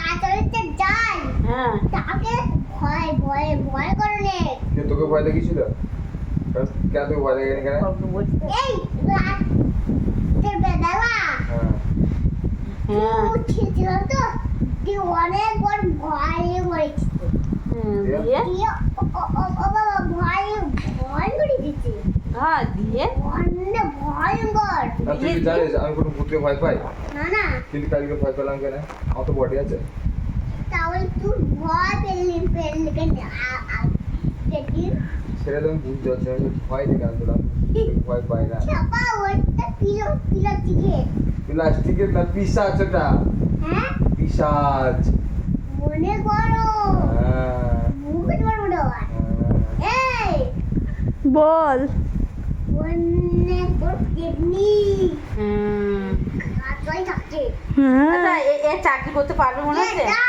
আচরিত যাই হ্যাঁ তাকে ভয় ভয় ভয় করে নে কে তোকে ভয় দেখিয়েছিল? কেন তোকে ভয় দেখায়নি কেন? গল্প বলতে এই রাতের বেলা হ্যাঁ হ্যাঁ ছিল তো তুই অনেক বড় ভয় করেছিস দিয়ে দিয়ে ও বাবা ভয় ভয় করে দিচ্ছে হ্যাঁ দিয়ে অনেক ভয়ঙ্কর না তুই কি জানিস আমি কোনো ভূতকে ভয় পাই? না না কিন্তু কালকে ভয় পেলাম কেন? আমার তো বডি আছে। তাহলে তুই ভয় পেলি পেলি কেন পেটি সেটা তো আমি বুঝতে পারছি না, আমি ভয় থেকে আনছিলাম, ভয় পাই না। চাপা ওইটা পিলো পিলো দিকে প্লাস্টিকের না, পিশাচ ওটা, হ্যাঁ পিশাচ। মনে করো হ্যাঁ, মুখে তোমার মনে হয় হ্যাঁ। এই বল মনে করো কিডনি হুম কাজই থাকছে আচ্ছা এ চাকরি করতে পারবে মনে হচ্ছে এটা